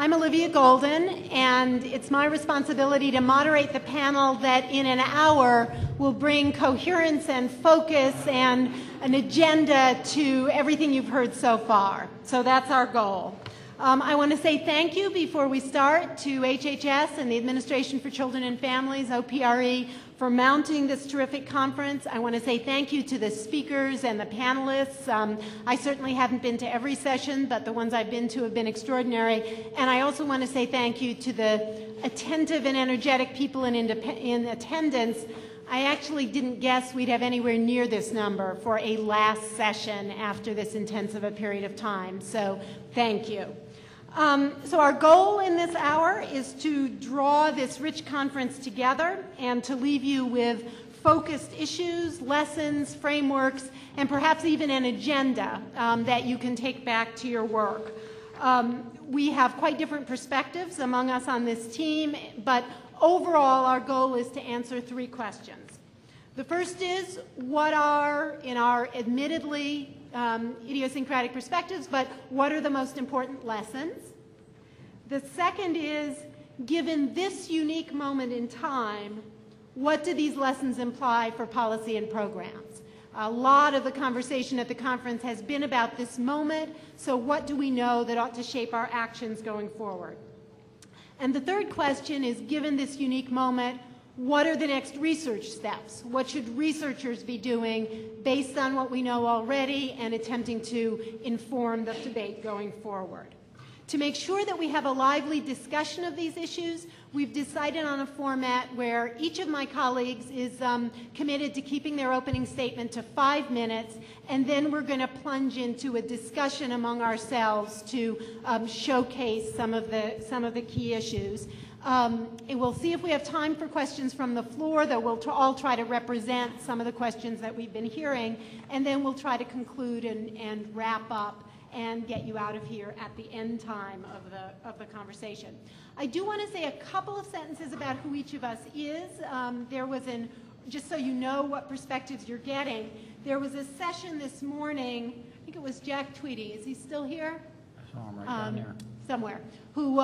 I'm Olivia Golden, and it's my responsibility to moderate the panel that in an hour will bring coherence and focus and an agenda to everything you've heard so far. So that's our goal. I want to say thank you before we start to HHS and the Administration for Children and Families, OPRE, for mounting this terrific conference. I want to say thank you to the speakers and the panelists. I certainly haven't been to every session, but the ones I've been to have been extraordinary. And I also want to say thank you to the attentive and energetic people in attendance. I actually didn't guess we'd have anywhere near this number for a last session after this intensive a period of time. So thank you. So our goal in this hour is to draw this rich conference together and to leave you with focused issues, lessons, frameworks, and perhaps even an agenda that you can take back to your work. We have quite different perspectives among us on this team, but overall our goal is to answer three questions. The first is, what are, in our admittedly idiosyncratic perspectives, but what are the most important lessons? The second is, given this unique moment in time, what do these lessons imply for policy and programs? A lot of the conversation at the conference has been about this moment, so what do we know that ought to shape our actions going forward? And the third question is, given this unique moment, what are the next research steps? What should researchers be doing based on what we know already and attempting to inform the debate going forward? To make sure that we have a lively discussion of these issues, we've decided on a format where each of my colleagues is committed to keeping their opening statement to 5 minutes, and then we're going to plunge into a discussion among ourselves to showcase some of the key issues. We'll see if we have time for questions from the floor, though we'll all try to represent some of the questions that we've been hearing, and then we'll try to conclude and wrap up and get you out of here at the end time of the conversation. I do want to say a couple of sentences about who each of us is. There was just so you know what perspectives you're getting, there was a session this morning, I think it was Jack Tweedy, is he still here? I saw him right down there. Somewhere, who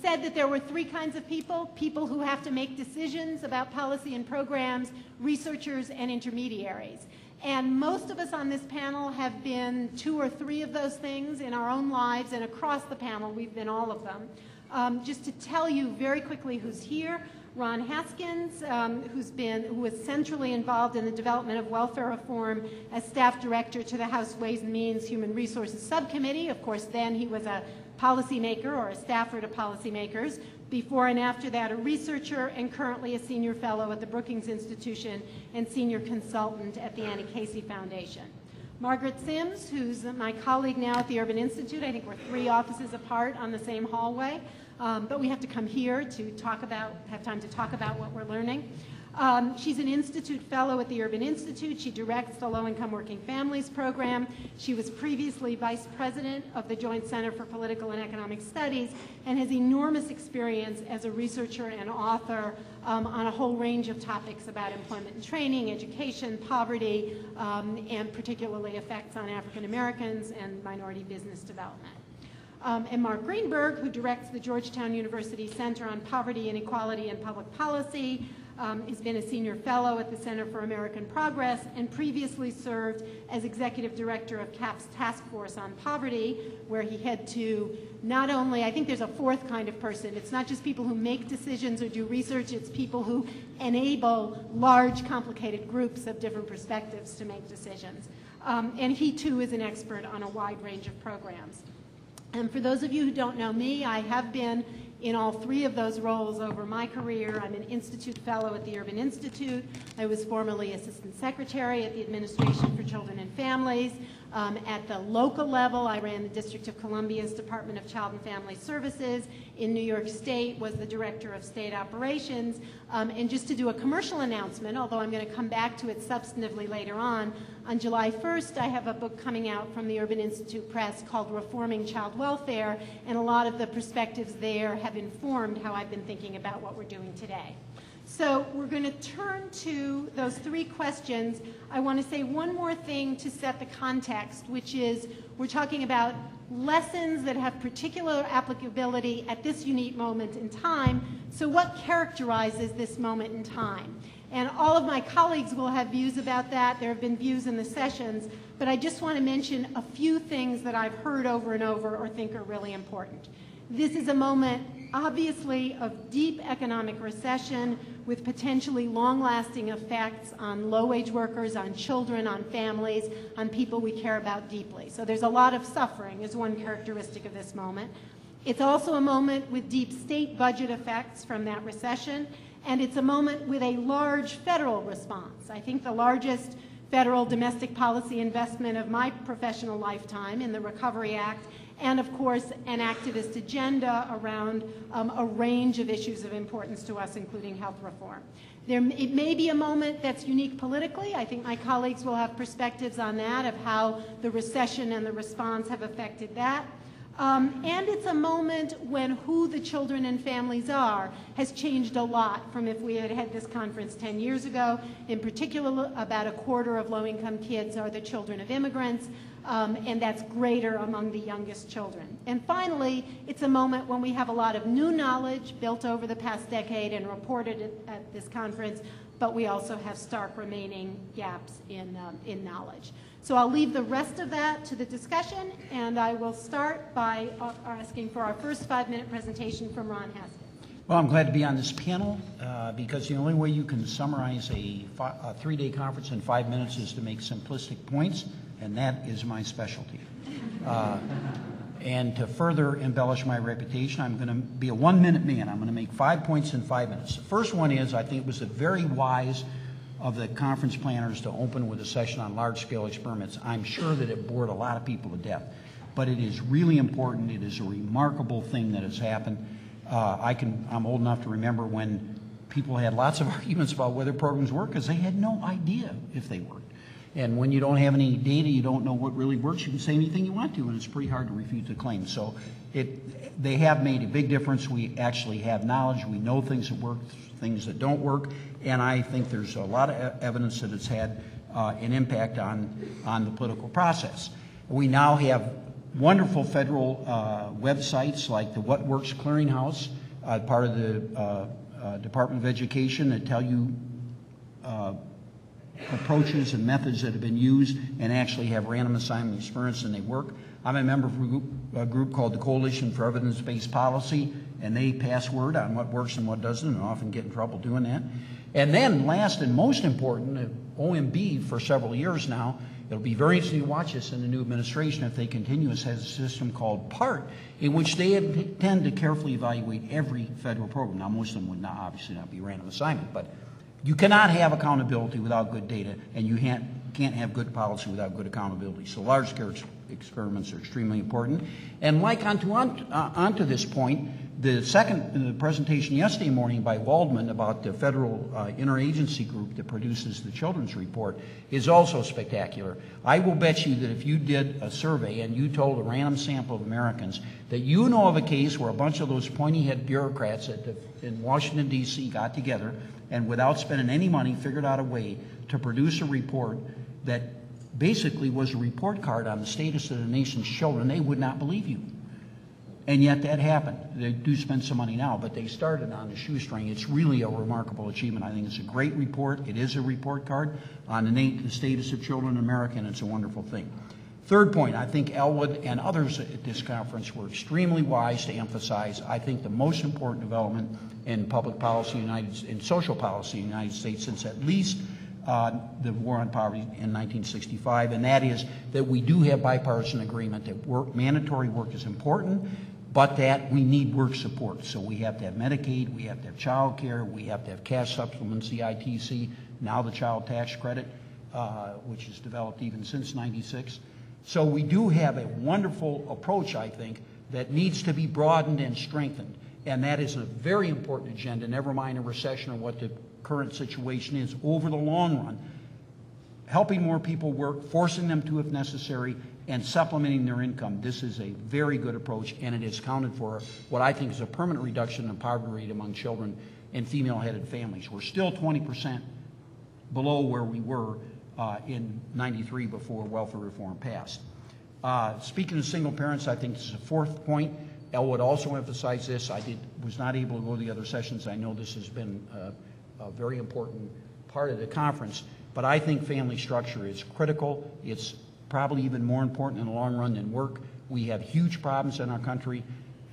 said that there were three kinds of people: people who have to make decisions about policy and programs, researchers, and intermediaries. And most of us on this panel have been two or three of those things in our own lives, and across the panel we've been all of them. Just to tell you very quickly who's here: Ron Haskins, who was centrally involved in the development of welfare reform as staff director to the House Ways and Means Human Resources Subcommittee. Of course, then he was a policymaker or a staffer to policymakers. Before and after that, a researcher, and currently a senior fellow at the Brookings Institution and senior consultant at the Annie Casey Foundation. Margaret Sims, who's my colleague now at the Urban Institute. I think we're 3 offices apart on the same hallway, but we have to come here to have time to talk about what we're learning. She's an Institute Fellow at the Urban Institute. She directs the Low-Income Working Families Program. She was previously Vice President of the Joint Center for Political and Economic Studies and has enormous experience as a researcher and author on a whole range of topics about employment and training, education, poverty, and particularly effects on African Americans and minority business development. And Mark Greenberg, who directs the Georgetown University Center on Poverty, Inequality, and Public Policy, has been a senior fellow at the Center for American Progress and previously served as executive director of CAP's Task Force on Poverty, where he had to not only, I think there's a fourth kind of person, it's not just people who make decisions or do research, it's people who enable large, complicated groups of different perspectives to make decisions. And he too is an expert on a wide range of programs. And for those of you who don't know me, I have been in all 3 of those roles over my career. I'm an Institute Fellow at the Urban Institute. I was formerly Assistant Secretary at the Administration for Children and Families. At the local level, I ran the District of Columbia's Department of Child and Family Services. In New York State, was the Director of State Operations. And just to do a commercial announcement, although I'm going to come back to it substantively later on July 1st, I have a book coming out from the Urban Institute Press called Reforming Child Welfare, and a lot of the perspectives there have informed how I've been thinking about what we're doing today. So we're going to turn to those three questions. I want to say one more thing to set the context, which is we're talking about lessons that have particular applicability at this unique moment in time. So what characterizes this moment in time? And all of my colleagues will have views about that. There have been views in the sessions. But I just want to mention a few things that I've heard over and over or think are really important. This is a moment, obviously, of deep economic recession with potentially long-lasting effects on low-wage workers, on children, on families, on people we care about deeply. So there's a lot of suffering is one characteristic of this moment. It's also a moment with deep state budget effects from that recession, and it's a moment with a large federal response. I think the largest federal domestic policy investment of my professional lifetime in the Recovery Act, and of course an activist agenda around a range of issues of importance to us, including health reform. It may be a moment that's unique politically. I think my colleagues will have perspectives on that, of how the recession and the response have affected that. And it's a moment when who the children and families are has changed a lot from if we had had this conference 10 years ago. In particular, about a quarter of low-income kids are the children of immigrants, and that's greater among the youngest children. And finally, it's a moment when we have a lot of new knowledge built over the past decade and reported at this conference, but we also have stark remaining gaps in knowledge. So I'll leave the rest of that to the discussion, and I will start by asking for our first 5-minute presentation from Ron Haskett. Well, I'm glad to be on this panel because the only way you can summarize a 3-day conference in 5 minutes is to make simplistic points, and that is my specialty. And to further embellish my reputation, I'm going to be a 1-minute man. I'm going to make 5 points in 5 minutes. The first one is I think it was very wise of the conference planners to open with a session on large-scale experiments. I'm sure that it bored a lot of people to death, but it is really important. It is a remarkable thing that has happened. I'm old enough to remember when people had lots of arguments about whether programs work because they had no idea if they worked. And when you don't have any data, you don't know what really works, you can say anything you want to, and it's pretty hard to refute the claim. So they have made a big difference. We actually have knowledge. We know things that work, things that don't work, and I think there's a lot of evidence that it's had an impact on the political process. We now have wonderful federal websites like the What Works Clearinghouse, part of the Department of Education, that tell you approaches and methods that have been used and actually have random assignment experience and they work. I'm a member of a group called the Coalition for Evidence-Based Policy, and they pass word on what works and what doesn't, and often get in trouble doing that. And then last and most important, OMB for several years now, it'll be very interesting to watch this in the new administration if they continue, has a system called PART, in which they tend to carefully evaluate every federal program. Now, most of them would not, obviously not be random assignment, but you cannot have accountability without good data, and you can't have good policy without good accountability. So large-scale experiments are extremely important. And like onto this point, the presentation yesterday morning by Waldman about the federal interagency group that produces the children's report is also spectacular. I will bet you that if you did a survey and you told a random sample of Americans that you know of a case where a bunch of those pointy-head bureaucrats in Washington, D.C. got together and without spending any money figured out a way to produce a report that basically was a report card on the status of the nation's children, they would not believe you. And yet that happened. They do spend some money now, but they started on the shoestring. It's really a remarkable achievement. I think it's a great report. It is a report card on the status of children in America, and it's a wonderful thing. Third point, I think Elwood and others at this conference were extremely wise to emphasize, I think, the most important development in public policy, in social policy in the United States since at least the war on poverty in 1965, and that is that we do have bipartisan agreement that mandatory work is important, but that we need work support. So we have to have Medicaid, we have to have child care, we have to have cash supplements, the ITC, now the child tax credit, which is developed even since '96. So we do have a wonderful approach, I think, that needs to be broadened and strengthened. And that is a very important agenda, never mind a recession or what the current situation is over the long run. Helping more people work, forcing them to if necessary, and supplementing their income. This is a very good approach, and it has counted for what I think is a permanent reduction in the poverty rate among children and female-headed families. We're still 20% below where we were in '93 before welfare reform passed. Speaking of single parents, I think this is a fourth point. I would also emphasize this. I was not able to go to the other sessions. I know this has been a very important part of the conference, but I think family structure is critical. It's probably even more important in the long run than work. We have huge problems in our country,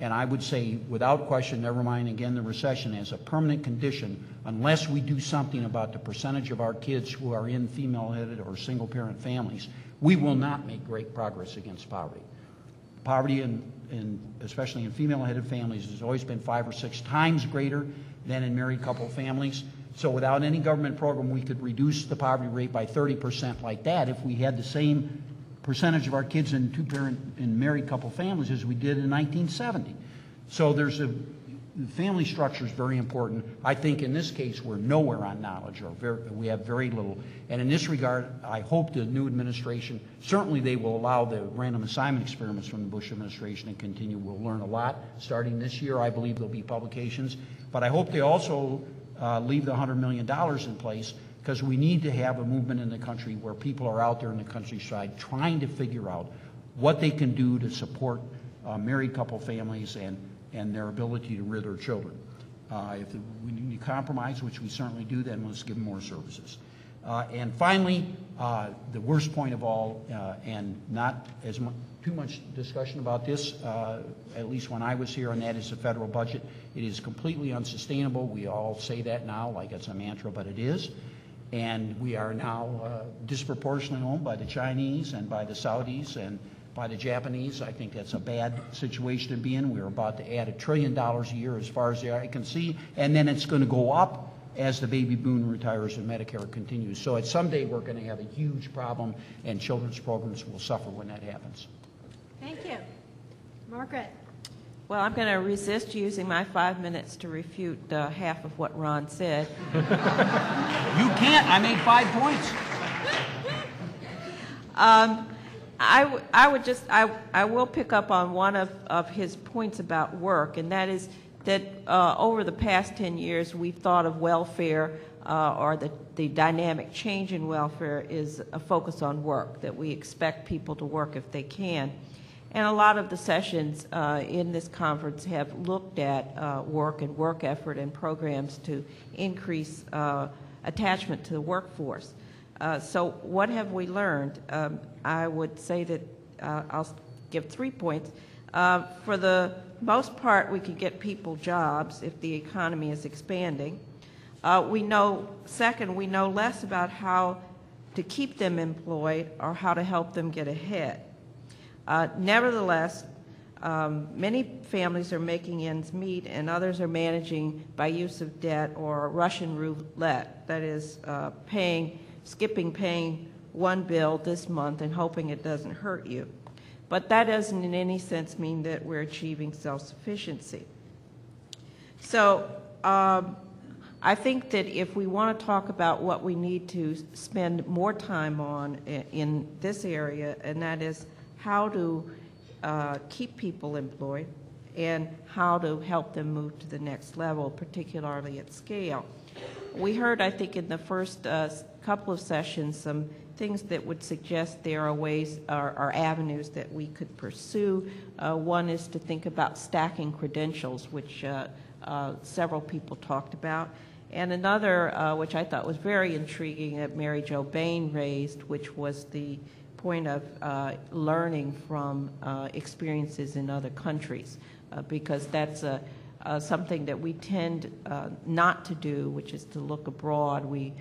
and I would say, without question, never mind again the recession, as a permanent condition, unless we do something about the percentage of our kids who are in female-headed or single-parent families, we will not make great progress against poverty. Poverty, especially in female-headed families, has always been 5 or 6 times greater than in married couple families. So without any government program, we could reduce the poverty rate by 30% like that if we had the same percentage of our kids in two-parent and married couple families as we did in 1970. So family structure is very important. I think in this case we're nowhere on knowledge, or we have very little. And in this regard, I hope the new administration, certainly they will allow the random assignment experiments from the Bush administration to continue. We'll learn a lot. Starting this year, I believe there'll be publications. But I hope they also leave the $100 million in place, because we need to have a movement in the country where people are out there in the countryside trying to figure out what they can do to support married couple families and their ability to rear their children. If we need to compromise, which we certainly do, then let's give them more services. And finally, the worst point of all, and not as too much discussion about this, at least when I was here, and that is the federal budget. It is completely unsustainable. We all say that now like it's a mantra, but it is. And we are now disproportionately owned by the Chinese and by the Saudis and by the Japanese. I think that's a bad situation to be in. We're about to add $1 trillion a year as far as the eye can see, and then it's going to go up as the baby boom retires and Medicare continues. So at someday we're going to have a huge problem, and children's programs will suffer when that happens. Thank you. Margaret. Well, I'm going to resist using my 5 minutes to refute half of what Ron said. You can't. I made 5 points. I will pick up on one of his points about work, and that is that over the past 10 years we've thought of welfare or the dynamic change in welfare is a focus on work, that we expect people to work if they can. And a lot of the sessions in this conference have looked at work and work effort and programs to increase attachment to the workforce. So what have we learned? I would say that I'll give 3 points. For the most part, we can get people jobs if the economy is expanding. We know less about how to keep them employed or how to help them get ahead. Nevertheless, many families are making ends meet, and others are managing by use of debt or Russian roulette, that is, skipping paying one bill this month and hoping it doesn't hurt you. But that doesn't in any sense mean that we're achieving self-sufficiency. So I think that if we want to talk about what we need to spend more time on in this area, and that is how to keep people employed and how to help them move to the next level, particularly at scale. We heard, I think, in the first couple of sessions some things that would suggest there are ways or avenues that we could pursue. One is to think about stacking credentials, which several people talked about. And another, which I thought was very intriguing, that Mary Jo Bain raised, which was the point of learning from experiences in other countries, because that's something that we tend not to do, which is to look abroad. We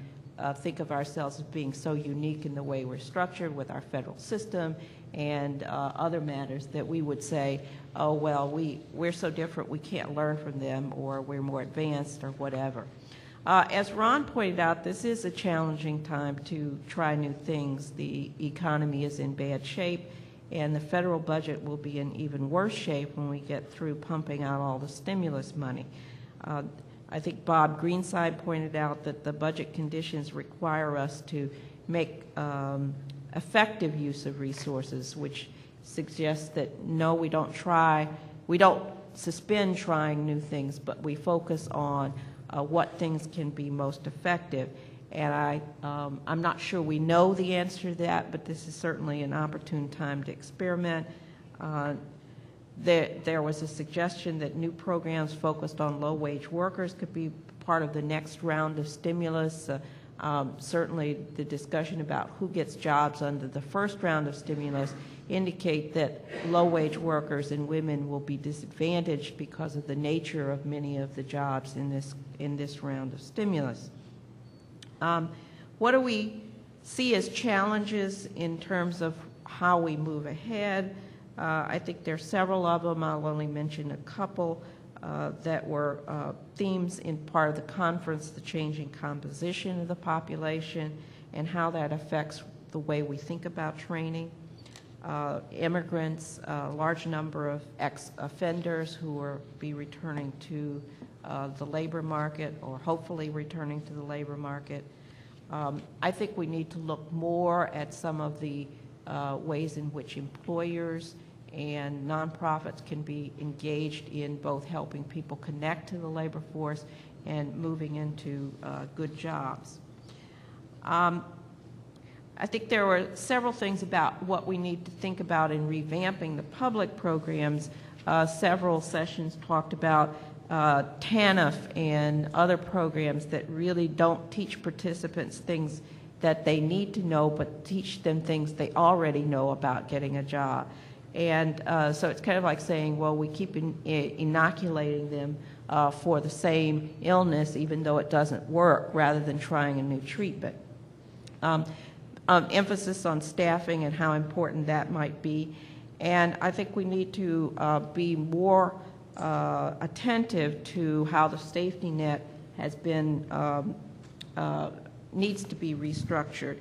think of ourselves as being so unique in the way we're structured with our federal system and other matters that we would say, oh, well, we're so different we can't learn from them, or we're more advanced, or whatever. As Ron pointed out, this is a challenging time to try new things. The economy is in bad shape, and the federal budget will be in even worse shape when we get through pumping out all the stimulus money. I think Bob Greenside pointed out that the budget conditions require us to make effective use of resources, which suggests that no, we don't suspend trying new things, but we focus on what things can be most effective. And I'm not sure we know the answer to that, but this is certainly an opportune time to experiment. There was a suggestion that new programs focused on low-wage workers could be part of the next round of stimulus. Certainly the discussion about who gets jobs under the first round of stimulus indicate that low-wage workers and women will be disadvantaged because of the nature of many of the jobs in this round of stimulus. What do we see as challenges in terms of how we move ahead? I think there are several of them. I'll only mention a couple that were themes in part of the conference: the changing composition of the population and how that affects the way we think about training. Immigrants, a large number of ex-offenders who will be returning to the labor market, or hopefully returning to the labor market. I think we need to look more at some of the ways in which employers and nonprofits can be engaged in both helping people connect to the labor force and moving into good jobs. I think there were several things about what we need to think about in revamping the public programs. Several sessions talked about TANF and other programs that really don't teach participants things that they need to know, but teach them things they already know about getting a job. And so it's kind of like saying, well, we keep inoculating them for the same illness, even though it doesn't work, rather than trying a new treatment. Emphasis on staffing and how important that might be. And I think we need to be more attentive to how the safety net has been, needs to be restructured.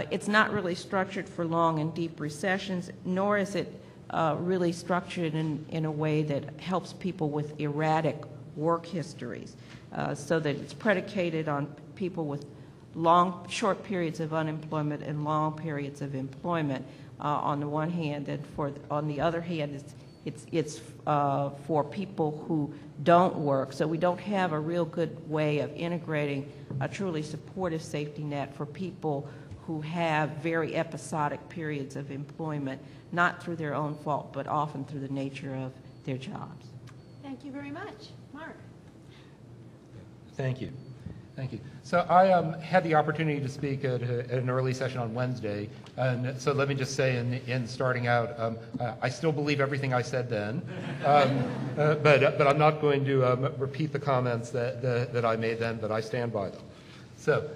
It's not really structured for long and deep recessions, nor is it really structured in a way that helps people with erratic work histories, so that it's predicated on people with short periods of unemployment and long periods of employment on the one hand, and on the other hand, it's for people who don't work. So we don't have a real good way of integrating a truly supportive safety net for people who have very episodic periods of employment, not through their own fault, but often through the nature of their jobs. Thank you very much. Mark. Thank you. Thank you. So I had the opportunity to speak at an early session on Wednesday, and so let me just say in starting out, I still believe everything I said then, but I'm not going to repeat the comments that I made then, but I stand by them. So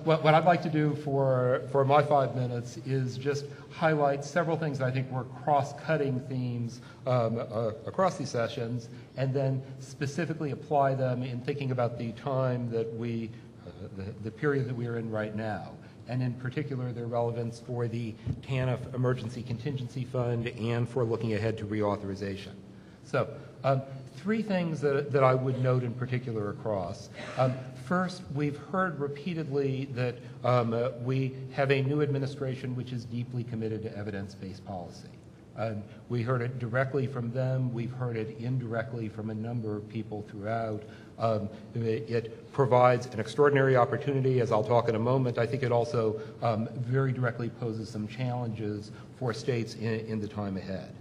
what I'd like to do for my 5 minutes is just highlight several things that I think were cross-cutting themes across these sessions, and then specifically apply them in thinking about the time that the period that we are in right now, and in particular their relevance for the TANF Emergency Contingency Fund and for looking ahead to reauthorization. So 3 things that I would note in particular across. First, we've heard repeatedly that we have a new administration which is deeply committed to evidence-based policy. We heard it directly from them. We've heard it indirectly from a number of people throughout. It provides an extraordinary opportunity, as I'll talk in a moment. I think it also very directly poses some challenges for states in the time ahead.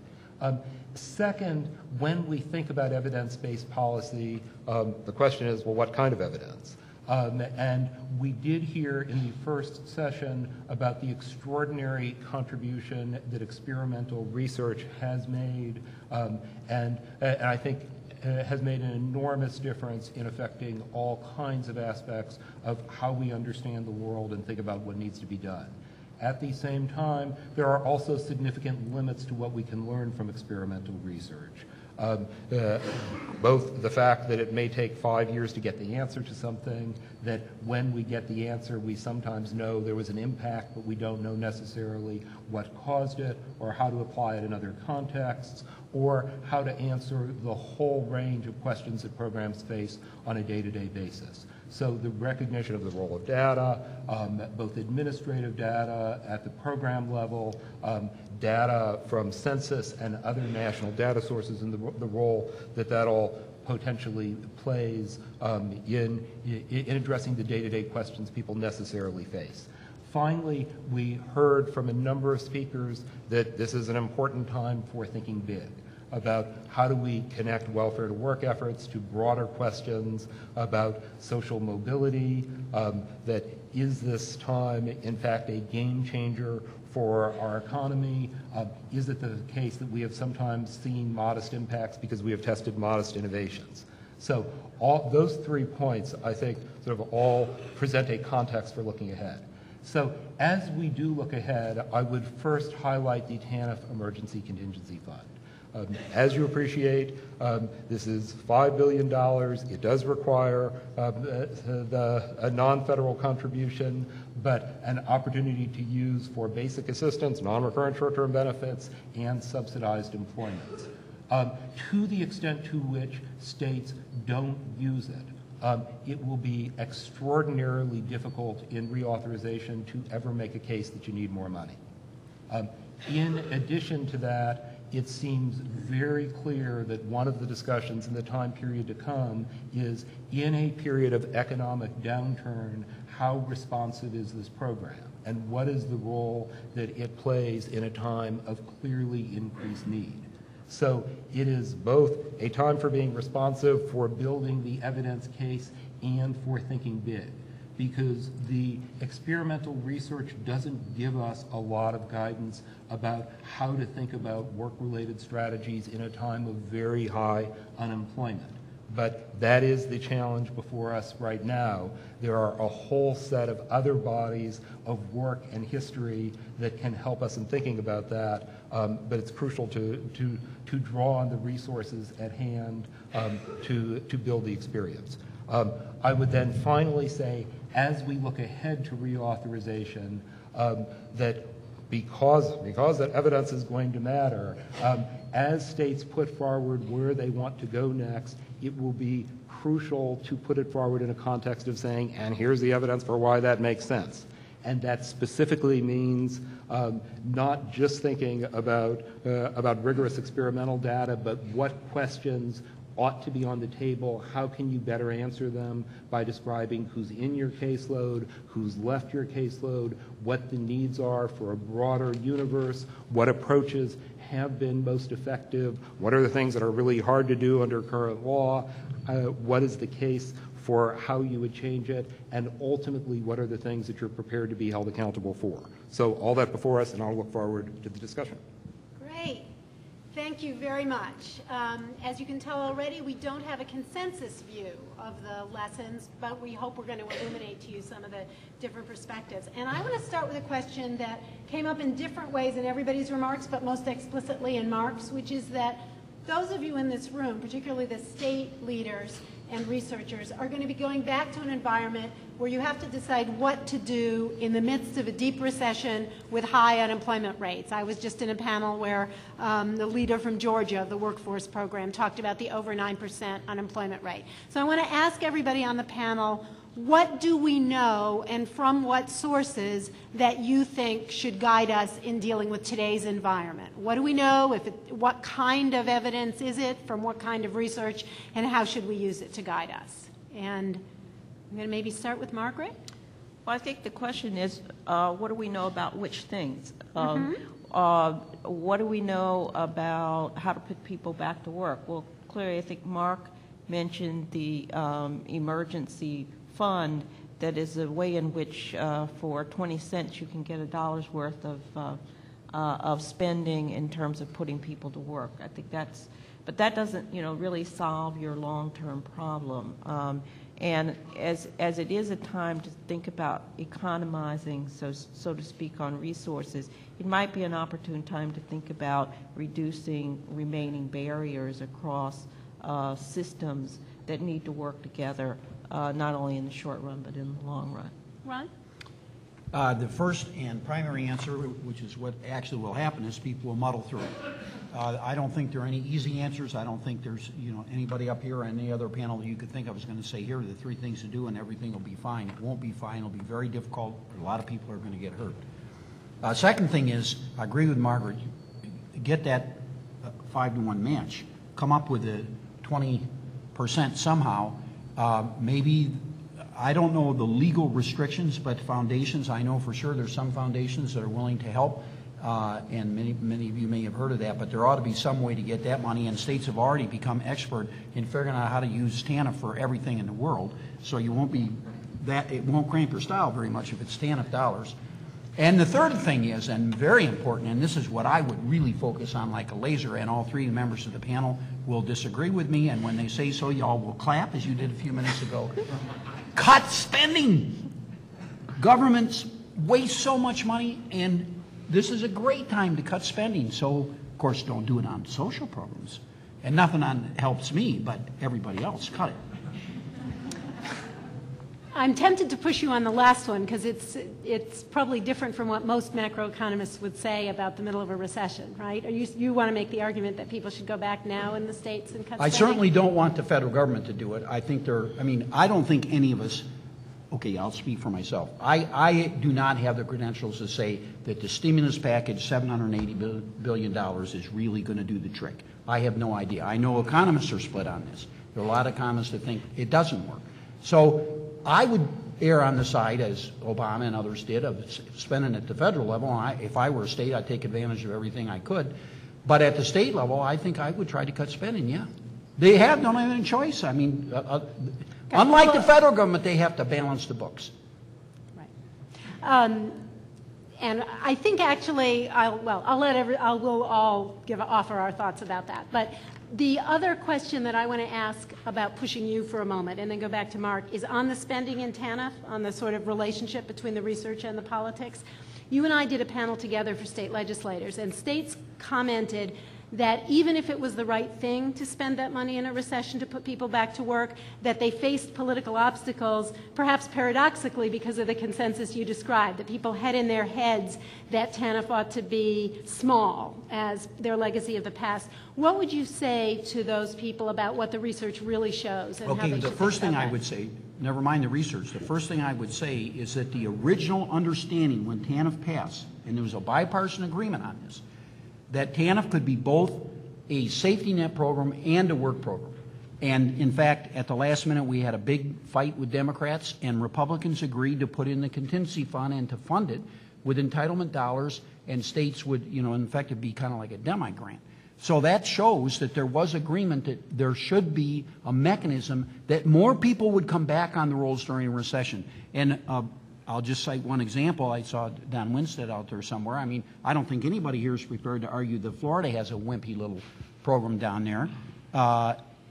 Second, when we think about evidence-based policy, the question is, well, what kind of evidence? And we did hear in the first session about the extraordinary contribution that experimental research has made, and I think has made an enormous difference in affecting all kinds of aspects of how we understand the world and think about what needs to be done. At the same time, there are also significant limits to what we can learn from experimental research. Both the fact that it may take 5 years to get the answer to something, that when we get the answer we sometimes know there was an impact, but we don't know necessarily what caused it or how to apply it in other contexts, or how to answer the whole range of questions that programs face on a day-to-day basis. So the recognition of the role of data, both administrative data at the program level, data from census and other national data sources, and the role that all potentially plays in addressing the day-to-day questions people necessarily face. Finally, we heard from a number of speakers that this is an important time for thinking big about how do we connect welfare to work efforts to broader questions about social mobility, that is this time in fact a game changer for our economy? Is it the case that we have sometimes seen modest impacts because we have tested modest innovations? So all those 3 points, I think, sort of all present a context for looking ahead. So as we do look ahead, I would first highlight the TANF Emergency Contingency Fund. As you appreciate, this is $5 billion. It does require a non-federal contribution, but an opportunity to use for basic assistance, non-recurrent short-term benefits, and subsidized employment. To the extent to which states don't use it, it will be extraordinarily difficult in reauthorization to ever make a case that you need more money. In addition to that, it seems very clear that one of the discussions in the time period to come is, in a period of economic downturn, how responsive is this program? And what is the role that it plays in a time of clearly increased need? So it is both a time for being responsive, for building the evidence case, and for thinking big, because the experimental research doesn't give us a lot of guidance about how to think about work-related strategies in a time of very high unemployment. But that is the challenge before us right now. There are a whole set of other bodies of work and history that can help us in thinking about that, but it's crucial to draw on the resources at hand to build the experience. I would then finally say, as we look ahead to reauthorization, that because that evidence is going to matter, as states put forward where they want to go next, it will be crucial to put it forward in a context of saying, and here's the evidence for why that makes sense. And that specifically means not just thinking about rigorous experimental data, but what questions ought to be on the table. How can you better answer them by describing who's in your caseload, who's left your caseload, what the needs are for a broader universe, what approaches have been most effective, what are the things that are really hard to do under current law, what is the case for how you would change it, and ultimately what are the things that you're prepared to be held accountable for. So all that before us, and I'll look forward to the discussion. Great. Thank you very much. As you can tell already, we don't have a consensus view of the lessons, but we hope we're going to illuminate to you some of the different perspectives. And I want to start with a question that came up in different ways in everybody's remarks, but most explicitly in Mark's, which is that those of you in this room, particularly the state leaders and researchers, are going to be going back to an environment where you have to decide what to do in the midst of a deep recession with high unemployment rates. I was just in a panel where the leader from Georgia, the workforce program, talked about the over 9% unemployment rate. So I want to ask everybody on the panel, what do we know and from what sources that you think should guide us in dealing with today's environment? What do we know? What kind of evidence is it? From what kind of research? And how should we use it to guide us? And I'm going to maybe start with Margaret. Well, I think the question is, what do we know about which things? What do we know about how to put people back to work? Well, clearly, I think Mark mentioned the emergency fund. That is a way in which for 20 cents you can get $1 worth of spending in terms of putting people to work. I think that's, but that doesn't, really solve your long-term problem. And as it is a time to think about economizing, so to speak, on resources, it might be an opportune time to think about reducing remaining barriers across systems that need to work together, not only in the short run, but in the long run. Ron? The first and primary answer, which is what actually will happen, is people will muddle through it. I don't think there are any easy answers. I don't think there's anybody up here or any other panel that you could think of is going to say, here are the 3 things to do and everything will be fine. It won't be fine. It'll be very difficult. A lot of people are going to get hurt. Second thing is, I agree with Margaret, get that 5-to-1 match. Come up with a 20 percent somehow. Maybe, I don't know the legal restrictions, but foundations, I know for sure there's some foundations that are willing to help, and many of you may have heard of that, but there ought to be some way to get that money, and states have already become expert in figuring out how to use TANF for everything in the world, so you won't be that, it won't cramp your style very much if it's TANF dollars. And the third thing is, and very important, and this is what I would really focus on like a laser, and all three members of the panel will disagree with me, and when they say so, y'all will clap, as you did a few minutes ago. Cut spending! Governments waste so much money, and this is a great time to cut spending. So, of course, don't do it on social programs. And nothing helps me, but everybody else, cut it. I'm tempted to push you on the last one because it's probably different from what most macroeconomists would say about the middle of a recession, right? Or you want to make the argument that people should go back now in the states and cut spending? I certainly don't want the federal government to do it. I think I don't think any of us, okay, I'll speak for myself. I do not have the credentials to say that the stimulus package, $780 billion, is really going to do the trick. I have no idea. I know economists are split on this. There are a lot of economists that think it doesn't work. So I would err on the side, as Obama and others did, of spending at the federal level. If I were a state, I'd take advantage of everything I could. But at the state level, I think I would try to cut spending, yeah. They don't have any choice. I mean, unlike the federal government, they have to balance the books. Right. And I think actually, we'll all offer our thoughts about that. But the other question that I want to ask about pushing you for a moment and then go back to Mark is on the spending in TANF, on the sort of relationship between the research and the politics. You and I did a panel together for state legislators, and states commented that even if it was the right thing to spend that money in a recession to put people back to work, that they faced political obstacles, perhaps paradoxically because of the consensus you described, that people had in their heads that TANF ought to be small as their legacy of the past. What would you say to those people about what the research really shows? And how they the first thing I would say, never mind the research, the first thing I would say is that the original understanding when TANF passed, and there was a bipartisan agreement on this, that TANF could be both a safety net program and a work program. And in fact, at the last minute, we had a big fight with Democrats, and Republicans agreed to put in the contingency fund and to fund it with entitlement dollars, and states would, in fact, it'd be kind of like a demi-grant. So that shows that there was agreement that there should be a mechanism that more people would come back on the rolls during a recession. And I'll just cite one example. I saw Don Winstead out there somewhere. I mean, I don't think anybody here is prepared to argue that Florida has a wimpy little program down there.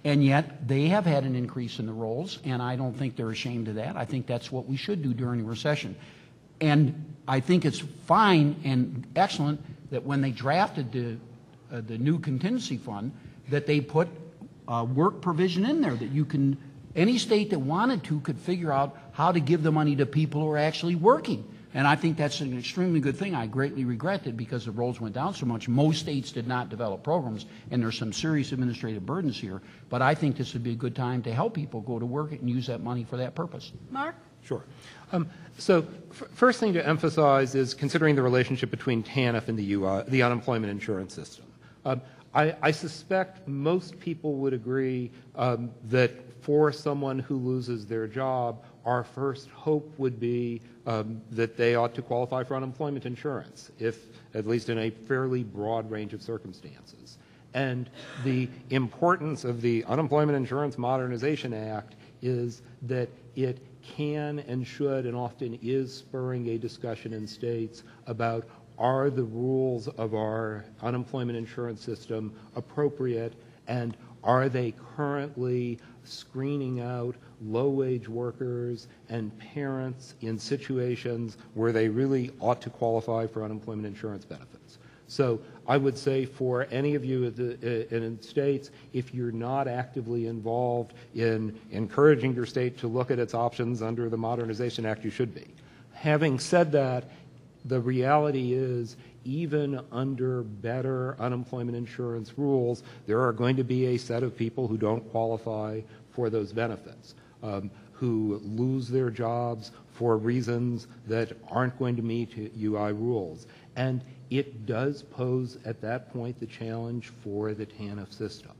And yet they have had an increase in the rolls, and I don't think they're ashamed of that. I think that's what we should do during a recession. And I think it's fine and excellent that when they drafted the new contingency fund, that they put work provision in there that you can, any state that wanted to could figure out how to give the money to people who are actually working. And I think that's an extremely good thing. I greatly regret it because the rolls went down so much. Most states did not develop programs, and there's some serious administrative burdens here. But I think this would be a good time to help people go to work and use that money for that purpose. Mark? Sure. First thing to emphasize is considering the relationship between TANF and the unemployment insurance system. I suspect most people would agree that for someone who loses their job, our first hope would be that they ought to qualify for unemployment insurance, if at least in a fairly broad range of circumstances. And the importance of the Unemployment Insurance Modernization Act is that it can and should and often is spurring a discussion in states about, are the rules of our unemployment insurance system appropriate, and are they currently screening out low-wage workers and parents in situations where they really ought to qualify for unemployment insurance benefits. So I would say for any of you in states, if you're not actively involved in encouraging your state to look at its options under the Modernization Act, you should be. Having said that, the reality is even under better unemployment insurance rules, there are going to be a set of people who don't qualify for those benefits, who lose their jobs for reasons that aren't going to meet UI rules. And it does pose at that point the challenge for the TANF system.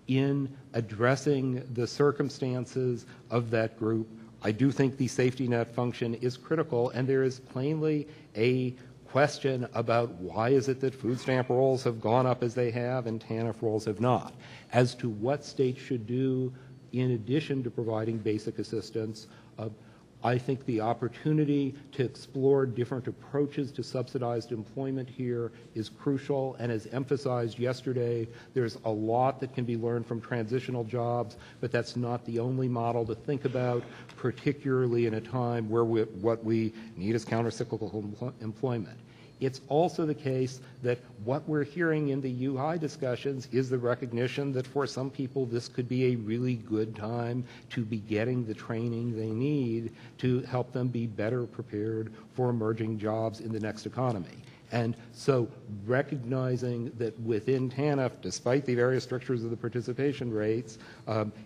in addressing the circumstances of that group. I do think the safety net function is critical, and there is plainly a question about why is it that food stamp rolls have gone up as they have and TANF rolls have not. As to what states should do in addition to providing basic assistance, I think the opportunity to explore different approaches to subsidized employment here is crucial, and as emphasized yesterday, there's a lot that can be learned from transitional jobs, but that's not the only model to think about, particularly in a time where what we need is countercyclical employment. It's also the case that what we're hearing in the UI discussions is the recognition that for some people this could be a really good time to be getting the training they need to help them be better prepared for emerging jobs in the next economy. And so recognizing that within TANF, despite the various strictures of the participation rates,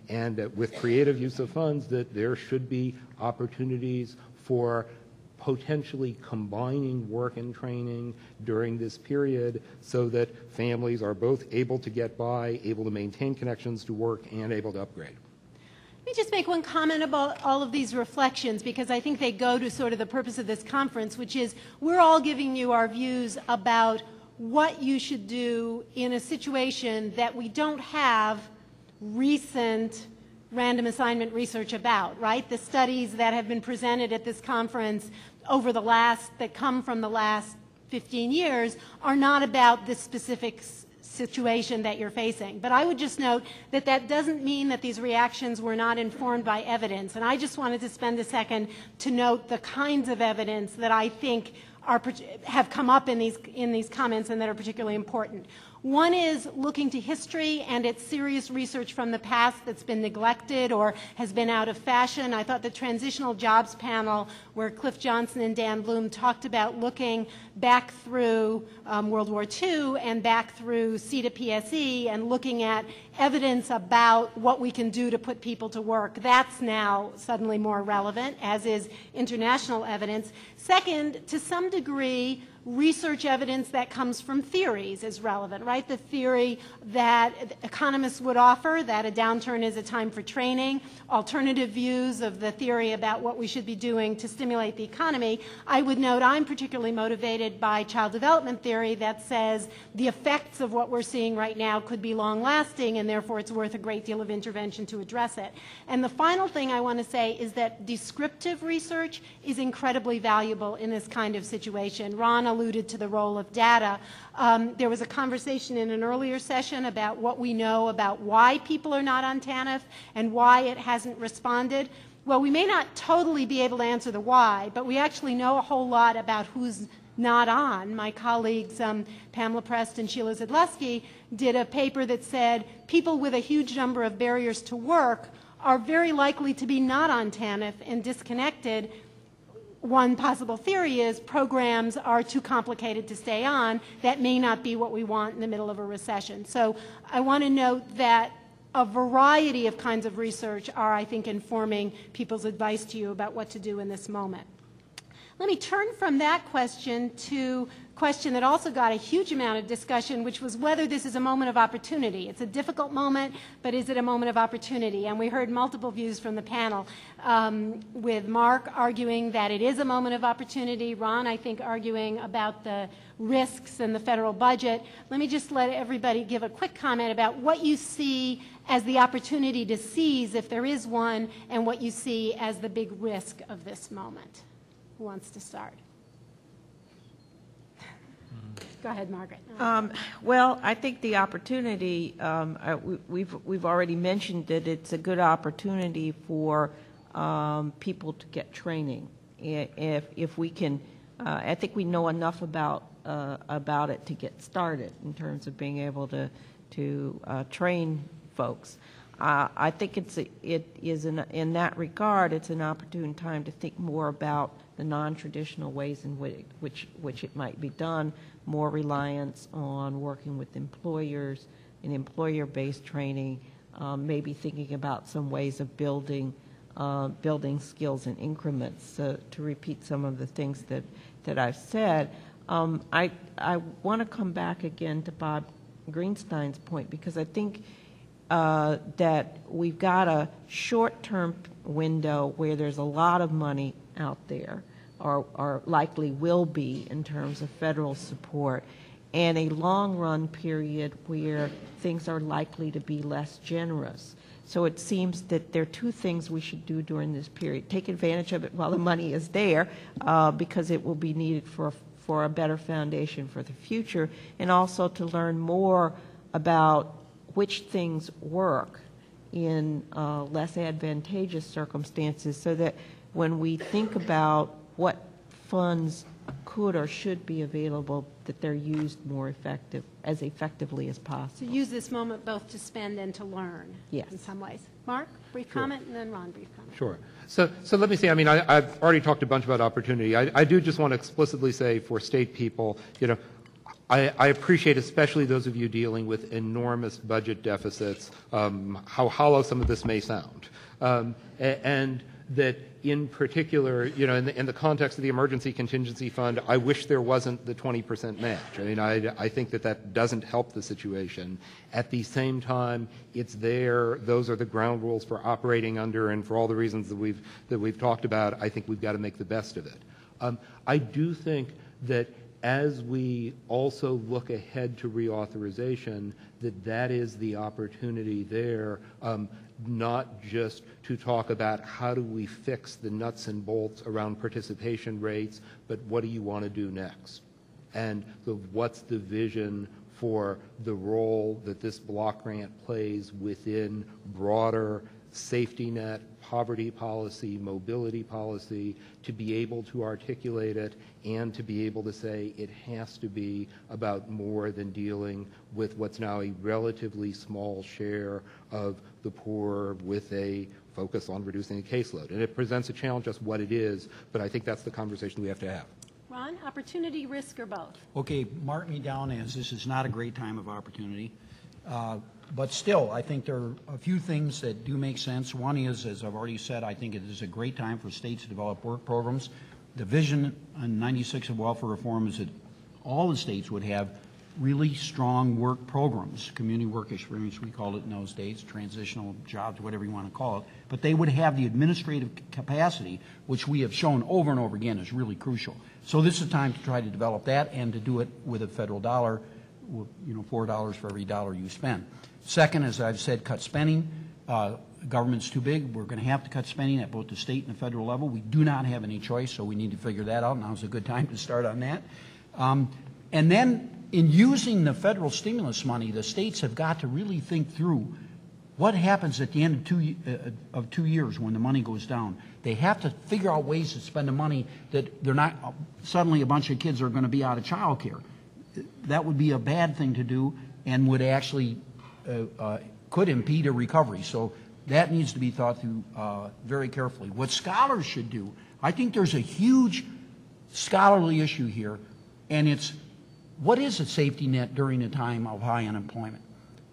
and with creative use of funds, that there should be opportunities for potentially combining work and training during this period so that families are both able to get by, able to maintain connections to work, and able to upgrade. Let me just make one comment about all of these reflections, because I think they go to sort of the purpose of this conference, which is we're all giving you our views about what you should do in a situation that we don't have recent random assignment research about, right? The studies that have been presented at this conference over that come from the last 15 years are not about this specific situation that you're facing. But I would just note that that doesn't mean that these reactions were not informed by evidence. And I just wanted to spend a second to note the kinds of evidence that I think have come up in these comments and that are particularly important. One is looking to history and its serious research from the past that's been neglected or has been out of fashion. I thought the Transitional Jobs panel, where Cliff Johnson and Dan Bloom talked about looking back through World War II and back through CETA PSE and looking at evidence about what we can do to put people to work. That's now suddenly more relevant, as is international evidence. Second, to some degree, research evidence that comes from theories is relevant, right? The theory that economists would offer, that a downturn is a time for training, alternative views of the theory about what we should be doing to stimulate the economy. I would note I'm particularly motivated by child development theory that says the effects of what we're seeing right now could be long-lasting, and therefore it's worth a great deal of intervention to address it. And the final thing I want to say is that descriptive research is incredibly valuable in this kind of situation. Ron alluded to the role of data. There was a conversation in an earlier session about what we know about why people are not on TANF and why it hasn't responded. Well, we may not totally be able to answer the why, but we actually know a whole lot about who's not on. My colleagues Pamela Prest and Sheila Zedleski did a paper that said people with a huge number of barriers to work are very likely to be not on TANF and disconnected. One possible theory is programs are too complicated to stay on. That may not be what we want in the middle of a recession. So I want to note that a variety of kinds of research are, I think, informing people's advice to you about what to do in this moment. Let me turn from that question to a question that also got a huge amount of discussion, which was whether this is a moment of opportunity. It's a difficult moment, but is it a moment of opportunity? And we heard multiple views from the panel, with Mark arguing that it is a moment of opportunity, Ron, I think, arguing about the risks in the federal budget. Let me just let everybody give a quick comment about what you see as the opportunity to seize, if there is one, and what you see as the big risk of this moment. Who wants to start? Go ahead, Margaret. Well, I think the opportunity, we've already mentioned that it's a good opportunity for people to get training. If we can, I think we know enough about it to get started in terms of being able to train folks. I think it is in that regard, it's an opportune time to think more about the non-traditional ways in which it might be done, more reliance on working with employers and employer-based training, maybe thinking about some ways of building skills in increments. To repeat some of the things that I've said, I want to come back again to Bob Greenstein's point, because I think that we've got a short-term window where there's a lot of money out there, or likely will be in terms of federal support, and a long-run period where things are likely to be less generous. So it seems that there are two things we should do during this period. Take advantage of it while the money is there, because it will be needed for a better foundation for the future, and also to learn more about which things work in less advantageous circumstances, so that when we think about what funds could or should be available, that they're used more as effectively as possible. So use this moment both to spend and to learn. Yes. In some ways. Mark, brief comment, and then Ron, brief comment. Sure. So let me say, I mean, I've already talked a bunch about opportunity. I do just want to explicitly say for state people, you know, I appreciate, especially those of you dealing with enormous budget deficits, how hollow some of this may sound. And that in particular, you know, in the context of the Emergency Contingency Fund, I wish there wasn't the 20% match. I mean, I think that doesn't help the situation. At the same time, it's there. Those are the ground rules for operating under, and for all the reasons that we've talked about, I think we've got to make the best of it. I do think that as we also look ahead to reauthorization, that is the opportunity there, not just to talk about how do we fix the nuts and bolts around participation rates, but what do you want to do next? And what's the vision for the role that this block grant plays within broader safety net, poverty policy, mobility policy, to be able to articulate it and to be able to say it has to be about more than dealing with what's now a relatively small share of the poor with a focus on reducing the caseload. And it presents a challenge, just what it is, but I think that's the conversation we have to have. Ron, opportunity, risk, or both? Okay, mark me down as this is not a great time of opportunity. But still, I think there are a few things that do make sense. One is, as I've already said, I think it is a great time for states to develop work programs. The vision in 96 of welfare reform is that all the states would have really strong work programs, community work experience, we called it in those days, transitional jobs, whatever you want to call it. But they would have the administrative capacity, which we have shown over and over again is really crucial. So this is time to try to develop that and to do it with a federal dollar, you know, $4 for every dollar you spend. Second, as I've said, cut spending. Government's too big. We're going to have to cut spending at both the state and the federal level. We do not have any choice, so we need to figure that out. Now's a good time to start on that. And then in using the federal stimulus money, the states have got to really think through what happens at the end of 2 years when the money goes down. They have to figure out ways to spend the money that they're not suddenly a bunch of kids are going to be out of child care. That would be a bad thing to do and would actually could impede a recovery. So that needs to be thought through very carefully. What scholars should do, I think there's a huge scholarly issue here, and it's what is a safety net during a time of high unemployment?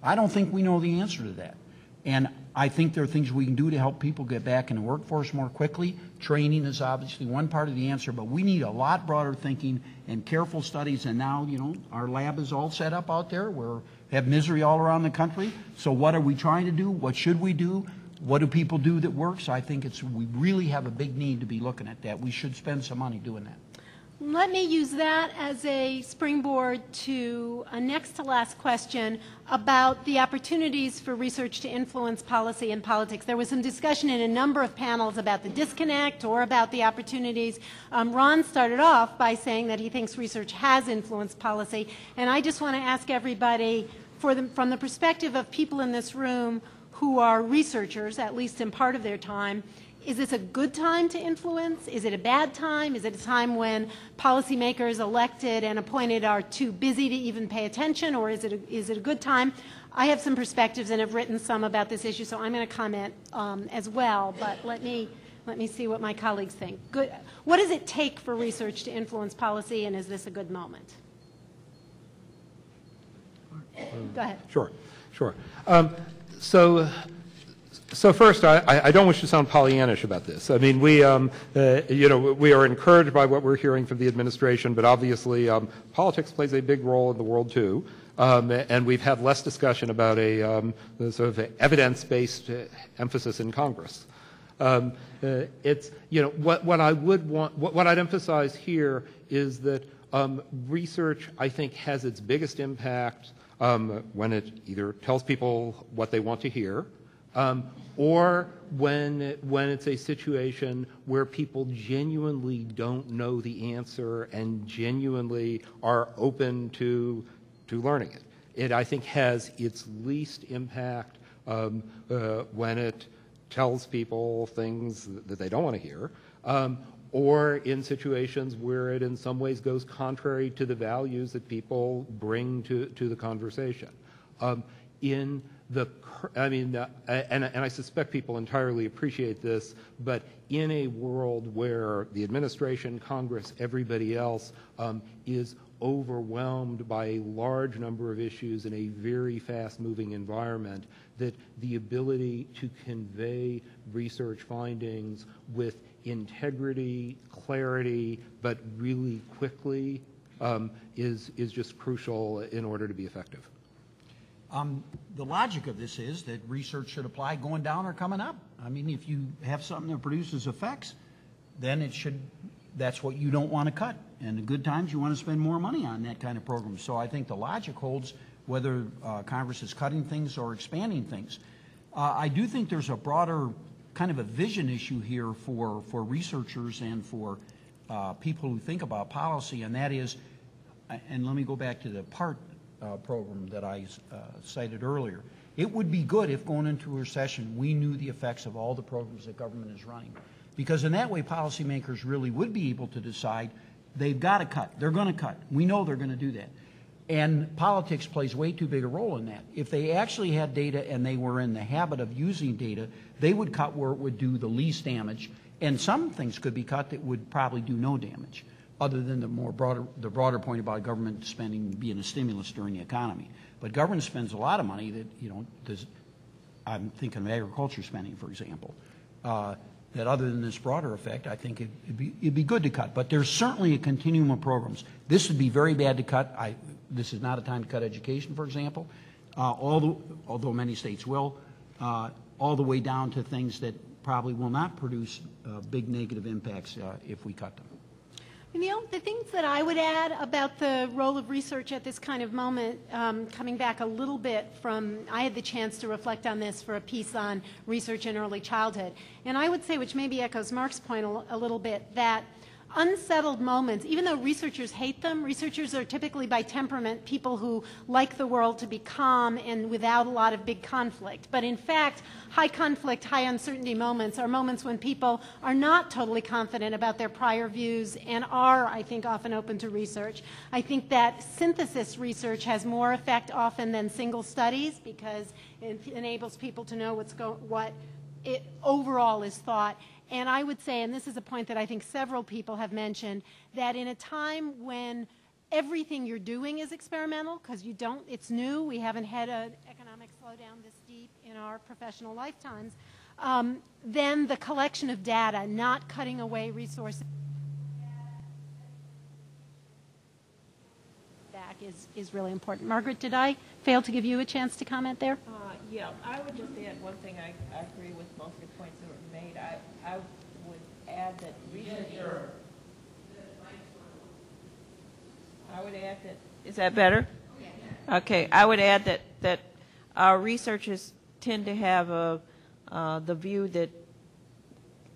I don't think we know the answer to that. And I think there are things we can do to help people get back in the workforce more quickly. Training is obviously one part of the answer, but we need a lot broader thinking and careful studies. And now, you know, our lab is all set up out there. We have misery all around the country. So what are we trying to do? What should we do? What do people do that works? I think we really have a big need to be looking at that. We should spend some money doing that. Let me use that as a springboard to a next to last question about the opportunities for research to influence policy and politics. There was some discussion in a number of panels about the disconnect or about the opportunities. Ron started off by saying that he thinks research has influenced policy, and I just want to ask everybody, from the perspective of people in this room who are researchers, at least in part of their time, is this a good time to influence? Is it a bad time? Is it a time when policymakers elected and appointed are too busy to even pay attention, or is it a good time? I have some perspectives and have written some about this issue, so I'm going to comment as well, but let me see what my colleagues think. Good. What does it take for research to influence policy, and is this a good moment? Go ahead. Sure. So first, I don't wish to sound Pollyannish about this. I mean, we are encouraged by what we're hearing from the administration, but obviously politics plays a big role in the world too. And we've had less discussion about a sort of evidence-based emphasis in Congress. It's, you know, what I would want, what I'd emphasize here is that research, I think, has its biggest impact when it either tells people what they want to hear, or when it's a situation where people genuinely don't know the answer and genuinely are open to learning it. It, I think, has its least impact when it tells people things that they don't want to hear, or in situations where it in some ways goes contrary to the values that people bring to the conversation. In the, I mean, and I suspect people entirely appreciate this, but in a world where the administration, Congress, everybody else is overwhelmed by a large number of issues in a very fast-moving environment, that the ability to convey research findings with integrity, clarity, but really quickly is just crucial in order to be effective. The logic of this is that research should apply going down or coming up. I mean, if you have something that produces effects, then it should, that's what you don't want to cut. And in good times, you want to spend more money on that kind of program. So I think the logic holds whether Congress is cutting things or expanding things. I do think there's a broader kind of a vision issue here for researchers and for people who think about policy, and that is, and let me go back to the PART program that I cited earlier. It would be good if going into a recession we knew the effects of all the programs that government is running, because in that way policymakers really would be able to decide they've got to cut, they're going to cut, we know they're going to do that. And politics plays way too big a role in that. If they actually had data and they were in the habit of using data, they would cut where it would do the least damage, and some things could be cut that would probably do no damage, other than the broader point about government spending being a stimulus during the economy. But government spends a lot of money that, you know, I'm thinking of agriculture spending, for example, that other than this broader effect, I think it'd be good to cut. But there's certainly a continuum of programs. This would be very bad to cut. This is not a time to cut education, for example, although many states will, all the way down to things that probably will not produce big negative impacts if we cut them. And the things that I would add about the role of research at this kind of moment, coming back a little bit from, I had the chance to reflect on this for a piece on research in early childhood, and I would say, which maybe echoes Mark's point a little bit, that unsettled moments, even though researchers hate them, researchers are typically by temperament people who like the world to be calm and without a lot of big conflict. But in fact, high conflict, high uncertainty moments are moments when people are not totally confident about their prior views and are, I think, often open to research. I think that synthesis research has more effect often than single studies because it enables people to know what it overall is thought. And I would say, and this is a point that I think several people have mentioned, that in a time when everything you're doing is experimental, because it's new, we haven't had an economic slowdown this deep in our professional lifetimes, then the collection of data, not cutting away resources, back is really important. Margaret, did I fail to give you a chance to comment there? Yeah, I would just add one thing. I agree with most of the points that were made. I would add that researchers. I would add that. Is that better? Okay. I would add that our researchers tend to have the view that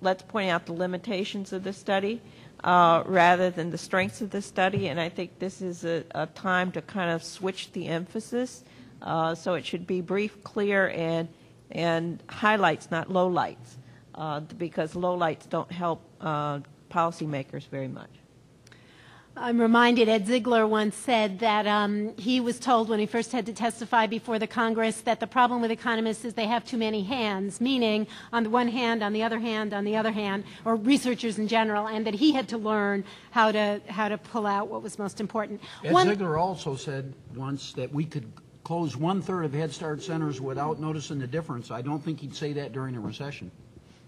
let's point out the limitations of the study rather than the strengths of the study, and I think this is a time to kind of switch the emphasis. So it should be brief, clear, and highlights, not lowlights, because lowlights don't help policymakers very much. I'm reminded Ed Ziegler once said that he was told when he first had to testify before the Congress that the problem with economists is they have too many hands, meaning on the one hand, on the other hand, on the other hand, or researchers in general, and that he had to learn how to pull out what was most important. Ed Ziegler also said once that we could close 1/3 of Head Start centers without noticing the difference. I don't think he'd say that during a recession.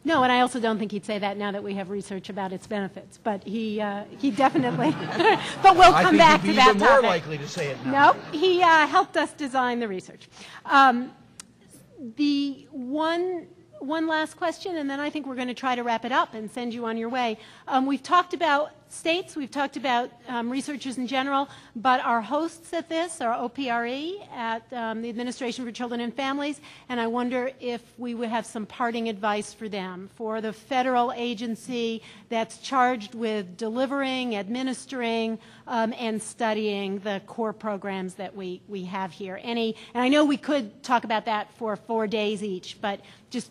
No, and I also don't think he'd say that now that we have research about its benefits. But he definitely. But we'll come back to that topic. I think he'd be even more likely to say it now. No, he helped us design the research. The one last question, and then I think we're going to try to wrap it up and send you on your way. We've talked about states, we've talked about researchers in general, but our hosts at this are OPRE at the Administration for Children and Families, and I wonder if we would have some parting advice for them, for the federal agency that's charged with delivering, administering, and studying the core programs that we have here. And I know we could talk about that for 4 days each, but just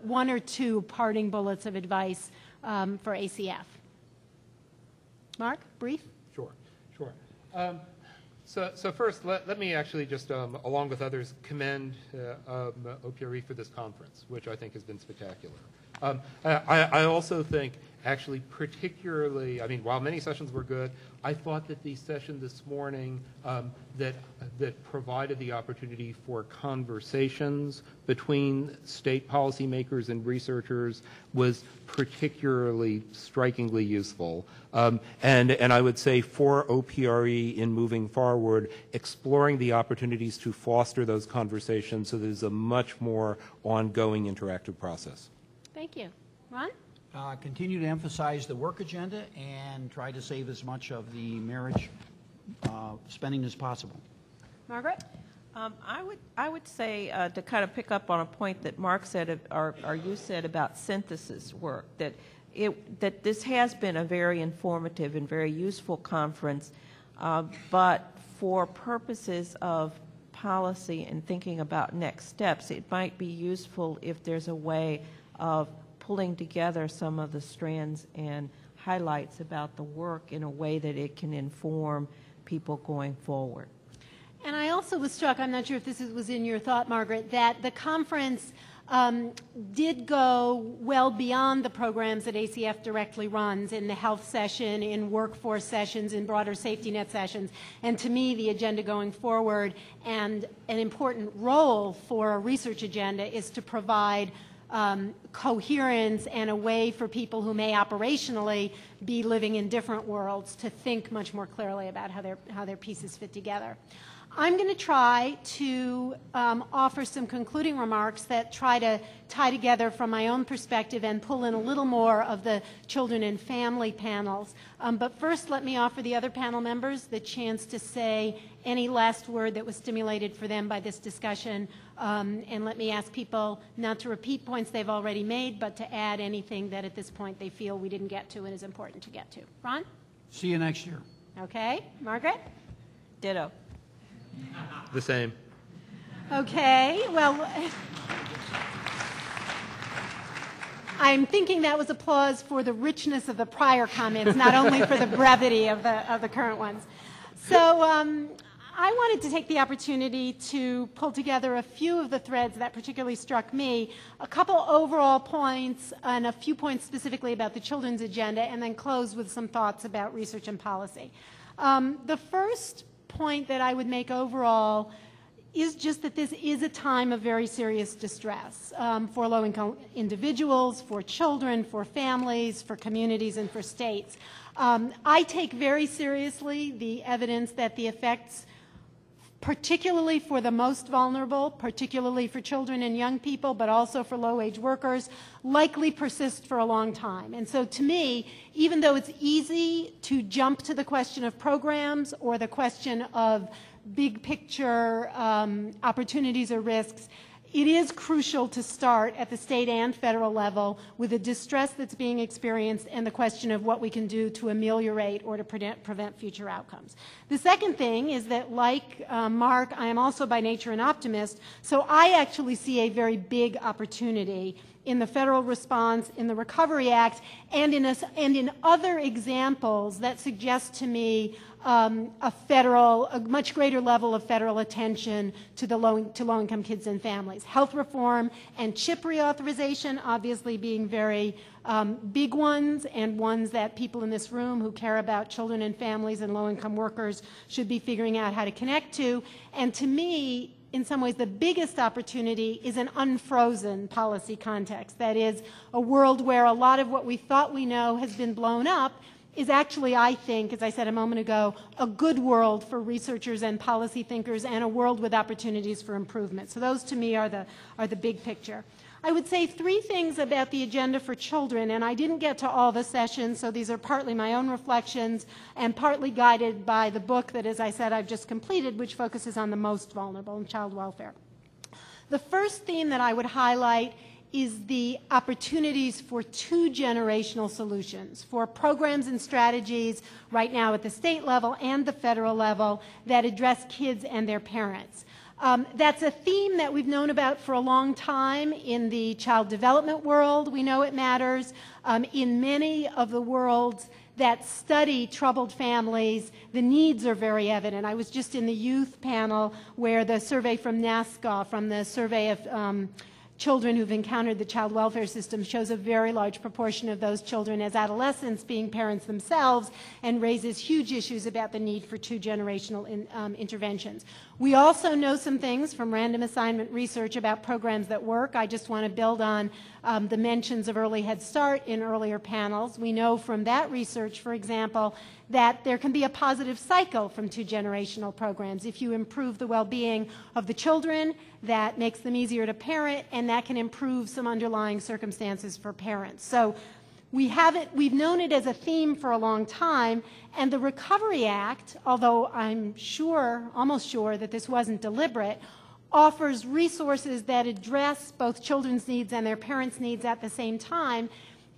one or two parting bullets of advice for ACF. Mark, brief? Sure. So first, let me actually just, along with others, commend OPRE for this conference, which I think has been spectacular. I also think, actually, particularly, I mean, while many sessions were good, I thought that the session this morning that provided the opportunity for conversations between state policymakers and researchers was particularly strikingly useful. And I would say for OPRE in moving forward, exploring the opportunities to foster those conversations so there's a much more ongoing interactive process. Thank you. Ron? Continue to emphasize the work agenda and try to save as much of the marriage spending as possible. Margaret? I would say to kind of pick up on a point that Mark said or you said about synthesis work, that this has been a very informative and very useful conference, but for purposes of policy and thinking about next steps, it might be useful if there's a way of pulling together some of the strands and highlights about the work in a way that it can inform people going forward. And I also was struck, I'm not sure if this was in your thought, Margaret, that the conference did go well beyond the programs that ACF directly runs in the health session, in workforce sessions, in broader safety net sessions. And to me, the agenda going forward and an important role for a research agenda is to provide coherence and a way for people who may operationally be living in different worlds to think much more clearly about how their pieces fit together. I'm going to try to offer some concluding remarks that try to tie together from my own perspective and pull in a little more of the children and family panels. But first, let me offer the other panel members the chance to say any last word that was stimulated for them by this discussion. And let me ask people not to repeat points they've already made, but to add anything that at this point they feel we didn't get to and is important to get to. Ron? See you next year. Okay. Margaret? Ditto. The same. Okay, well, I'm thinking that was applause for the richness of the prior comments, not only for the brevity of the current ones. So I wanted to take the opportunity to pull together a few of the threads that particularly struck me, a couple overall points and a few points specifically about the children's agenda, and then close with some thoughts about research and policy. The first point that I would make overall is just that this is a time of very serious distress for low-income individuals, for children, for families, for communities, and for states. I take very seriously the evidence that the effects, particularly for the most vulnerable, particularly for children and young people, but also for low-wage workers, likely persist for a long time. And so to me, even though it's easy to jump to the question of programs or the question of big picture opportunities or risks, it is crucial to start at the state and federal level with the distress that's being experienced and the question of what we can do to ameliorate or to prevent future outcomes. The second thing is that, like Mark, I am also by nature an optimist, so I actually see a very big opportunity in the federal response, in the Recovery Act, and in other examples that suggest to me a much greater level of federal attention to low-income kids and families. Health reform and CHIP reauthorization obviously being very big ones, and ones that people in this room who care about children and families and low-income workers should be figuring out how to connect to. And to me, in some ways the biggest opportunity is an unfrozen policy context. That is, a world where a lot of what we thought we know has been blown up is actually, I think, as I said a moment ago, a good world for researchers and policy thinkers, and a world with opportunities for improvement. So those, to me, are the big picture. I would say three things about the agenda for children, and I didn't get to all the sessions, so these are partly my own reflections and partly guided by the book that, as I said, I've just completed, which focuses on the most vulnerable in child welfare. The first theme that I would highlight is the opportunities for two-generational solutions, for programs and strategies right now at the state level and the federal level that address kids and their parents. That's a theme that we've known about for a long time in the child development world. We know it matters. In many of the worlds that study troubled families, the needs are very evident. I was just in the youth panel where the survey from NASCA, from the survey of children who've encountered the child welfare system, shows a very large proportion of those children as adolescents being parents themselves, and raises huge issues about the need for two-generational interventions. We also know some things from random assignment research about programs that work. I just want to build on the mentions of Early Head Start in earlier panels. We know from that research, for example, that there can be a positive cycle from two-generational programs. If you improve the well-being of the children, that makes them easier to parent, and that can improve some underlying circumstances for parents. So we've known it as a theme for a long time, and the Recovery Act, although I'm almost sure that this wasn't deliberate, offers resources that address both children's needs and their parents' needs at the same time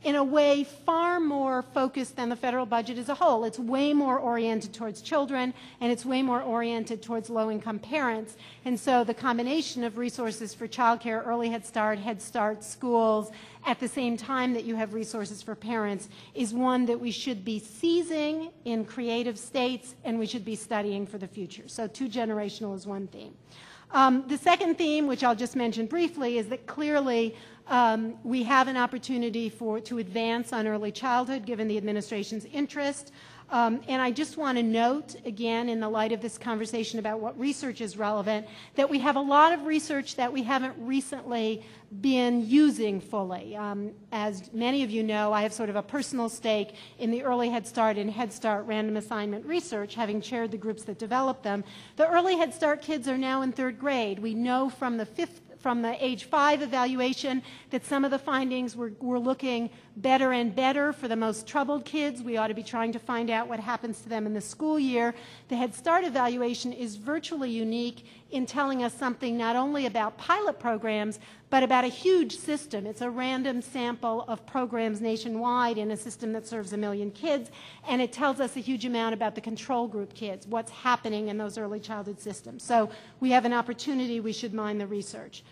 in a way far more focused than the federal budget as a whole. It's way more oriented towards children, and it's way more oriented towards low-income parents. And so the combination of resources for childcare, Early Head Start, schools, at the same time that you have resources for parents, is one that we should be seizing in creative states, and we should be studying for the future. So two-generational is one theme. The second theme, which I'll just mention briefly, is that clearly we have an opportunity to advance on early childhood, given the administration's interest. And I just want to note, again, in the light of this conversation about what research is relevant, that we have a lot of research that we haven't recently been using fully. As many of you know, I have sort of a personal stake in the Early Head Start and Head Start random assignment research, having chaired the groups that developed them. The Early Head Start kids are now in third grade. We know from the age 5 evaluation that some of the findings were looking better and better for the most troubled kids. We ought to be trying to find out what happens to them in the school year. The Head Start evaluation is virtually unique in telling us something not only about pilot programs, but about a huge system. It's a random sample of programs nationwide in a system that serves 1 million kids, and it tells us a huge amount about the control group kids, what's happening in those early childhood systems. So we have an opportunity. We should mine the research.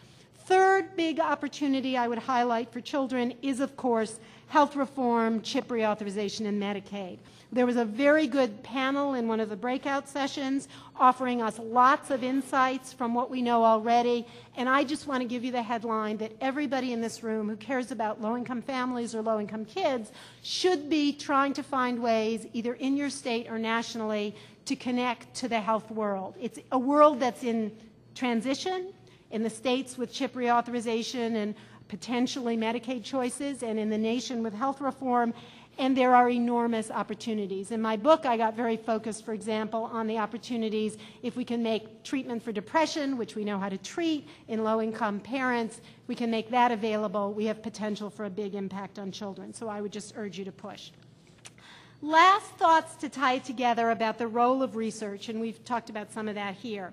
Third big opportunity I would highlight for children is, of course, health reform, CHIP reauthorization, and Medicaid. There was a very good panel in one of the breakout sessions offering us lots of insights from what we know already, and I just want to give you the headline that everybody in this room who cares about low-income families or low-income kids should be trying to find ways, either in your state or nationally, to connect to the health world. It's a world that's in transition, in the states with CHIP reauthorization and potentially Medicaid choices, and in the nation with health reform, and there are enormous opportunities. In my book, I got very focused, for example, on the opportunities if we can make treatment for depression, which we know how to treat in low-income parents, we can make that available, we have potential for a big impact on children. So I would just urge you to push. Last thoughts to tie it together about the role of research, and we've talked about some of that here.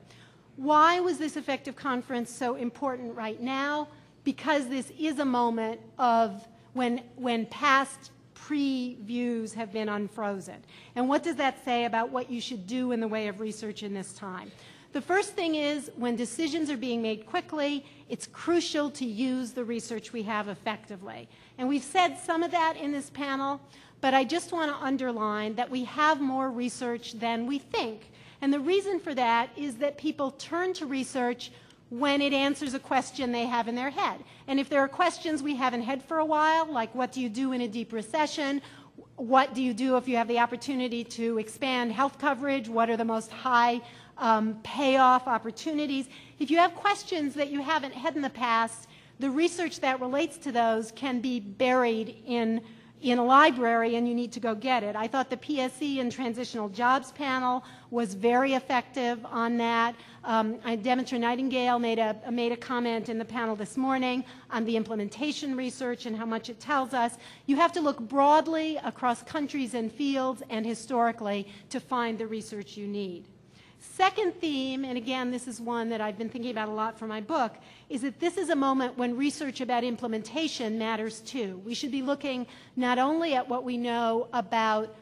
Why was this effective conference so important right now? Because this is a moment of when past previews have been unfrozen. And what does that say about what you should do in the way of research in this time? The first thing is, when decisions are being made quickly, it's crucial to use the research we have effectively. And we've said some of that in this panel, but I just want to underline that we have more research than we think. And the reason for that is that people turn to research when it answers a question they have in their head. And if there are questions we haven't had for a while, like what do you do in a deep recession? What do you do if you have the opportunity to expand health coverage? What are the most high payoff opportunities? if you have questions that you haven't had in the past, the research that relates to those can be buried in a library, and you need to go get it. I thought the PSE and Transitional Jobs panel was very effective on that. Demetra Nightingale made a comment in the panel this morning on the implementation research and how much it tells us. You have to look broadly across countries and fields and historically to find the research you need. Second theme, and again, this is one that I've been thinking about a lot for my book, is that this is a moment when research about implementation matters too. We should be looking not only at what we know about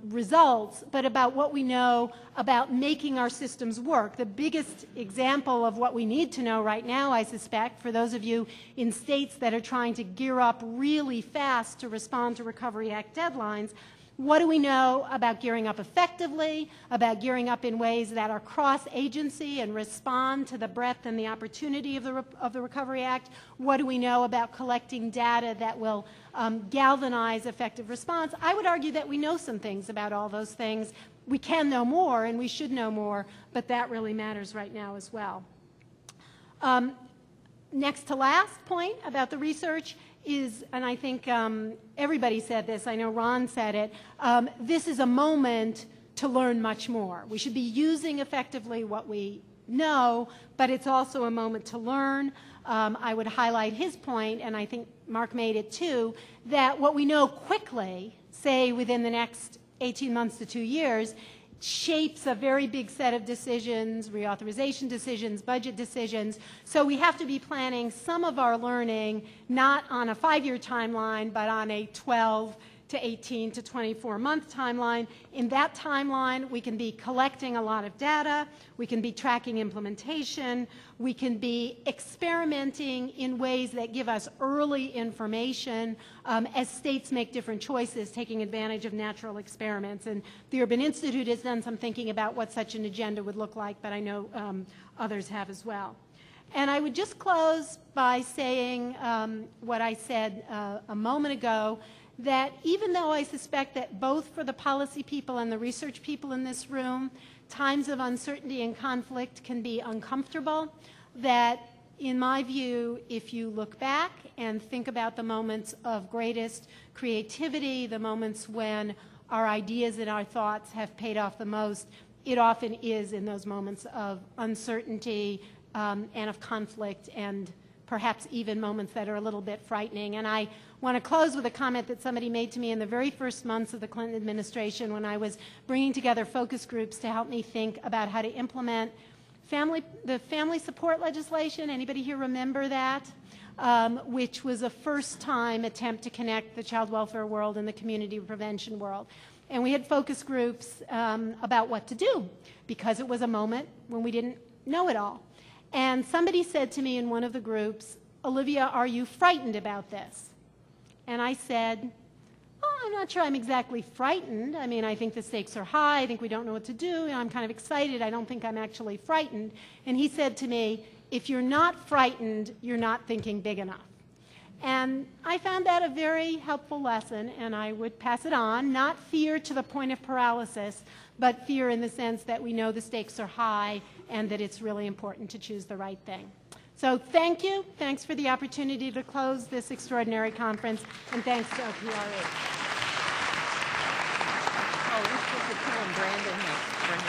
results, but about what we know about making our systems work. The biggest example of what we need to know right now, I suspect, for those of you in states that are trying to gear up really fast to respond to Recovery Act deadlines, what do we know about gearing up effectively, about gearing up in ways that are cross-agency and respond to the breadth and the opportunity of the Recovery Act? What do we know about collecting data that will galvanize effective response? I would argue that we know some things about all those things. We can know more, and we should know more, but that really matters right now as well. Next to last point about the research is, and I think everybody said this, I know Ron said it, this is a moment to learn much more. We should be using effectively what we know, but it's also a moment to learn. I would highlight his point, and I think Mark made it too, that what we know quickly, say within the next 18 months to 2 years, shapes a very big set of decisions, reauthorization decisions, budget decisions. So we have to be planning some of our learning not on a 5-year timeline, but on a 12 to 18 to 24-month timeline. In that timeline, we can be collecting a lot of data, we can be tracking implementation, we can be experimenting in ways that give us early information as states make different choices, taking advantage of natural experiments. And the Urban Institute has done some thinking about what such an agenda would look like, but I know others have as well. And I would just close by saying what I said a moment ago, that even though I suspect that both for the policy people and the research people in this room, times of uncertainty and conflict can be uncomfortable, that in my view, if you look back and think about the moments of greatest creativity, the moments when our ideas and our thoughts have paid off the most, it often is in those moments of uncertainty and of conflict, and perhaps even moments that are a little bit frightening. And I want to close with a comment that somebody made to me in the very first months of the Clinton administration when I was bringing together focus groups to help me think about how to implement the family support legislation. Anybody here remember that? Which was a first-time attempt to connect the child welfare world and the community prevention world. And we had focus groups about what to do, because it was a moment when we didn't know it all. And somebody said to me in one of the groups, "Olivia, are you frightened about this?" And I said, "Oh, I'm not sure I'm exactly frightened. I mean, I think the stakes are high. I think we don't know what to do. I'm kind of excited. I don't think I'm actually frightened." And he said to me, "If you're not frightened, you're not thinking big enough." And I found that a very helpful lesson, and I would pass it on. Not fear to the point of paralysis, but fear in the sense that we know the stakes are high and that it's really important to choose the right thing. So thank you. Thanks for the opportunity to close this extraordinary conference, and thanks to OPRE. Oh, we're supposed to tell him Brandon has